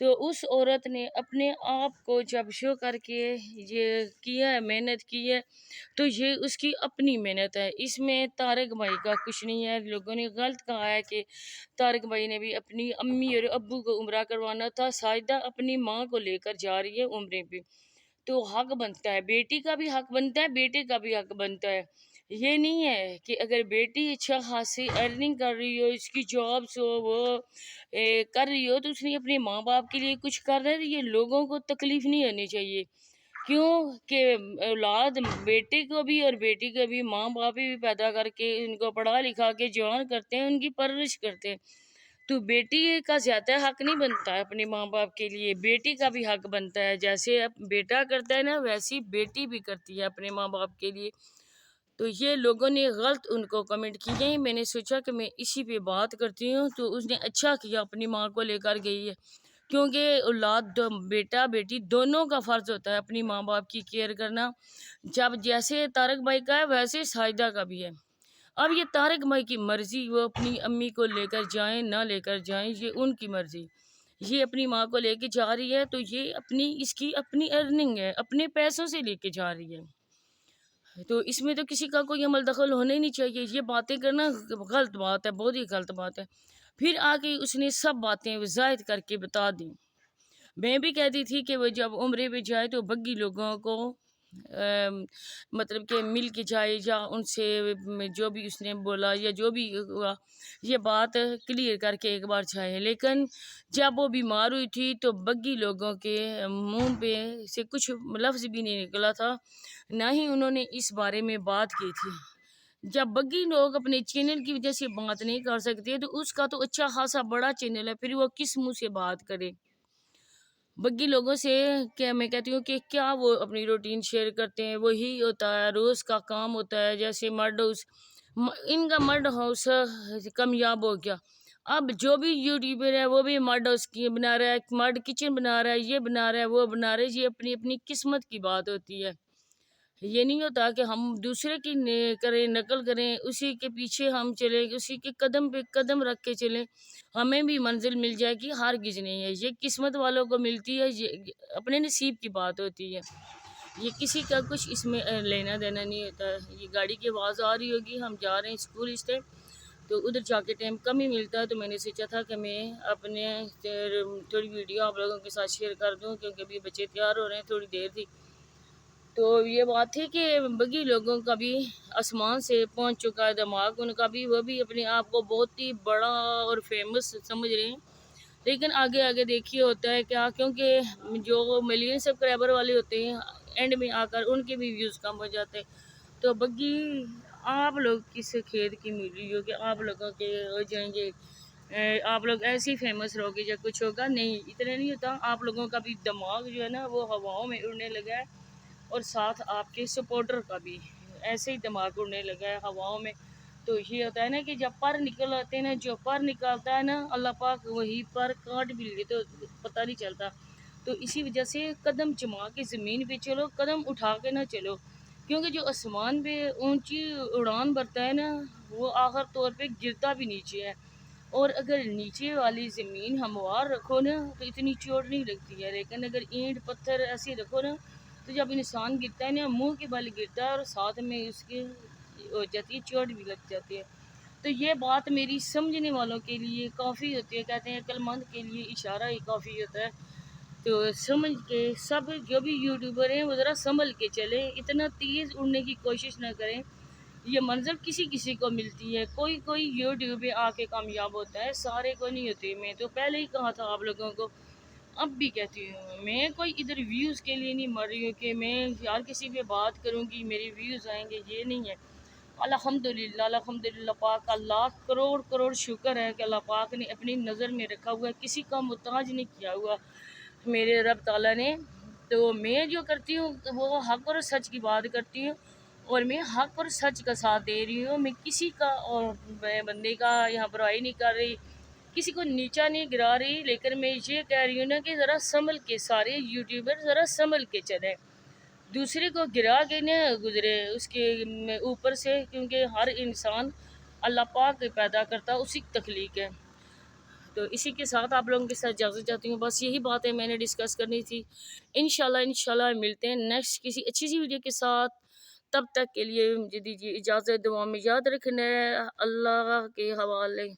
تو اس عورت نے اپنے آپ کو جب شو کر کے یہ کیا ہے، محنت کی ہے، تو یہ اس کی اپنی محنت ہے، اس میں طارق بھائی کا کچھ نہیں ہے۔ لوگوں نے غلط کہا ہے کہ طارق بھائی نے بھی اپنی امی اور ابو کو عمرہ کروانا تھا، ساجدہ اپنی ماں کو لے کر جا رہی ہے عمرے پہ، تو حق بنتا ہے، بیٹی کا بھی حق بنتا ہے، بیٹے کا بھی حق بنتا ہے۔ یہ نہیں ہے کہ اگر بیٹی اچھا خاصی ارننگ کر رہی ہو، اس کی جابس ہو، وہ کر رہی ہو، تو اس نے اپنے ماں باپ کے لیے کچھ کر رہا ہے، تو یہ لوگوں کو تکلیف نہیں ہونی چاہیے۔ کیوں کہ اولاد بیٹے کو بھی اور بیٹی کو بھی ماں باپ بھی پیدا کر کے ان کو پڑھا لکھا کے جوان کرتے ہیں، ان کی پرورش کرتے ہیں، تو بیٹی کا زیادہ حق نہیں بنتا ہے اپنے ماں باپ کے لیے، بیٹی کا بھی حق بنتا ہے، جیسے بیٹا کرتا ہے نا ویسی بیٹی بھی کرتی ہے اپنے ماں باپ کے لیے۔ تو یہ لوگوں نے غلط ان کو کمنٹ کیے، میں نے سوچا کہ میں اسی پہ بات کرتی ہوں، تو اس نے اچھا کیا اپنی ماں کو لے کر گئی ہے، کیونکہ اولاد بیٹا بیٹی دونوں کا فرض ہوتا ہے اپنی ماں باپ کی کیئر کرنا، جب جیسے طارق بھائی کا ہے ویسے ساجدہ کا بھی ہے۔ اب یہ طارق بھائی کی مرضی، وہ اپنی امی کو لے کر جائیں نہ لے کر جائیں، یہ ان کی مرضی، یہ اپنی ماں کو لے کے جا رہی ہے، تو یہ اس کی اپنی ارننگ ہے، اپنے پیسوں سے لے کے جا رہی ہے، تو اس میں تو کسی کا کوئی عمل دخل ہونا ہی نہیں چاہیے۔ یہ باتیں کرنا غلط بات ہے، بہت ہی غلط بات ہے۔ پھر آگے اس نے سب باتیں ظاہر کر کے بتا دیں۔ میں بھی کہتی تھی کہ وہ جب عمرے پہ جائے تو بگی لوگوں کو مطلب کہ مل کے جائے، یا ان سے جو بھی اس نے بولا یا جو بھی ہوا یہ بات کلیئر کر کے ایک بار جائے، لیکن جب وہ بیمار ہوئی تھی تو بگی لوگوں کے منہ پہ سے کچھ لفظ بھی نہیں نکلا تھا، نہ ہی انہوں نے اس بارے میں بات کی تھی۔ جب بگی لوگ اپنے چینل کی وجہ سے بات نہیں کر سکتے تو اس کا تو اچھا خاصا بڑا چینل ہے، پھر وہ کس منہ سے بات کرے؟ بگی لوگوں سے کیا میں کہتی ہوں کہ کیا وہ اپنی روٹین شیئر کرتے ہیں، وہی ہوتا ہے، روز کا کام ہوتا ہے، جیسے مرڈ ہاؤس، ان کا مرڈ ہاؤس کامیاب ہو گیا، اب جو بھی یوٹیوبر ہے وہ بھی مرڈ ہاؤس کی بنا رہا ہے، مرڈ کچن بنا رہا ہے، یہ بنا رہا ہے، وہ بنا رہا ہے، یہ اپنی اپنی قسمت کی بات ہوتی ہے۔ یہ نہیں ہوتا کہ ہم دوسرے کی کریں، نقل کریں، اسی کے پیچھے ہم چلیں، اسی کے قدم پہ قدم رکھ کے چلیں، ہمیں بھی منزل مل جائے گی، ہرگز نہیں ہے، یہ قسمت والوں کو ملتی ہے، یہ اپنے نصیب کی بات ہوتی ہے، یہ کسی کا کچھ اس میں لینا دینا نہیں ہوتا ہے۔ یہ گاڑی کی آواز آ رہی ہوگی، ہم جا رہے ہیں اسکول اس ٹائم، تو ادھر جا کے ٹائم کم ہی ملتا ہے، تو میں نے سوچا تھا کہ میں اپنے تھوڑی ویڈیو آپ لوگوں کے ساتھ شیئر کر دوں، کیونکہ ابھی بچے تیار ہو رہے ہیں، تھوڑی دیر تھی، تو یہ بات تھی کہ بگی لوگوں کا بھی آسمان سے پہنچ چکا ہے دماغ، ان کا بھی، وہ بھی اپنے آپ کو بہت ہی بڑا اور فیمس سمجھ رہے ہیں، لیکن آگے آگے دیکھیے ہوتا ہے کیا، کیونکہ جو ملین سبسکرائبر والے ہوتے ہیں اینڈ میں آ کر ان کے بھی ویوز کم ہو جاتے ہیں، تو بگی آپ لوگ کس کھیت کی ملی ہو کہ آپ لوگوں کے ہو جائیں گے، آپ لوگ ایسے ہی فیمس رہو گے یا کچھ ہوگا، نہیں، اتنا نہیں ہوتا، آپ لوگوں کا بھی دماغ جو ہے نا وہ ہواؤں میں اڑنے لگا ہے، اور ساتھ آپ کے سپورٹر کا بھی ایسے ہی دماغ اڑنے لگا ہے ہواؤں میں، تو یہ ہوتا ہے نا کہ جب پر نکل آتے ہیں نا، جو پر نکالتا ہے نا اللہ پاک وہی پر کاٹ بھی لے تو پتہ نہیں چلتا، تو اسی وجہ سے قدم جما کے زمین پہ چلو، قدم اٹھا کے نہ چلو، کیونکہ جو آسمان پہ اونچی اڑان بھرتا ہے نا وہ آخر طور پہ گرتا بھی نیچے ہے، اور اگر نیچے والی زمین ہموار رکھو نا تو اتنی چوٹ نہیں لگتی ہے، لیکن اگر اینٹ پتھر ایسے رکھو نا تو جب انسان گرتا ہے نا منہ کے بل گرتا ہے، اور ساتھ میں اس کے ہو جاتی ہے، چوٹ بھی لگ جاتی ہے، تو یہ بات میری سمجھنے والوں کے لیے کافی ہوتی ہے، کہتے ہیں عقل مند کے لیے اشارہ ہی کافی ہوتا ہے، تو سمجھ کے سب جو بھی یوٹیوبر ہیں وہ ذرا سنبھل کے چلیں، اتنا تیز اڑنے کی کوشش نہ کریں، یہ منزل کسی کسی کو ملتی ہے، کوئی کوئی یوٹیوب پہ آ کے کامیاب ہوتا ہے، سارے کو نہیں ہوتے، میں تو پہلے ہی کہا تھا آپ لوگوں کو، اب بھی کہتی ہوں، میں کوئی ادھر ویوز کے لیے نہیں مر رہی ہوں کہ میں یار کسی پہ بات کروں گی میری ویوز آئیں گے، یہ نہیں ہے، الحمدللہ الحمدللہ، پاک کا لاکھ کروڑ کروڑ شکر ہے کہ اللہ پاک نے اپنی نظر میں رکھا ہوا ہے، کسی کا محتاج نہیں کیا ہوا میرے رب تعالیٰ نے، تو میں جو کرتی ہوں وہ حق اور سچ کی بات کرتی ہوں، اور میں حق اور سچ کا ساتھ دے رہی ہوں، میں کسی کا اور بندے کا یہاں برائی نہیں کر رہی، کسی کو نیچا نہیں گرا رہی، لیکن میں یہ کہہ رہی ہوں نا کہ ذرا سنبھل کے سارے یوٹیوبر ذرا سنبھل کے چلیں، دوسرے کو گرا کے نہ گزرے اس کے اوپر سے، کیونکہ ہر انسان اللہ پاک پیدا کرتا اسی کی تخلیق ہے، تو اسی کے ساتھ آپ لوگوں کے ساتھ اجازت چاہتی ہوں، بس یہی باتیں میں نے ڈسکس کرنی تھی۔ انشاءاللہ ملتے ہیں نیکسٹ کسی اچھی سی ویڈیو کے ساتھ، تب تک کے لیے مجھے دیجیے اجازت، دعا میں یاد رکھنا ہے، اللہ کے حوالے۔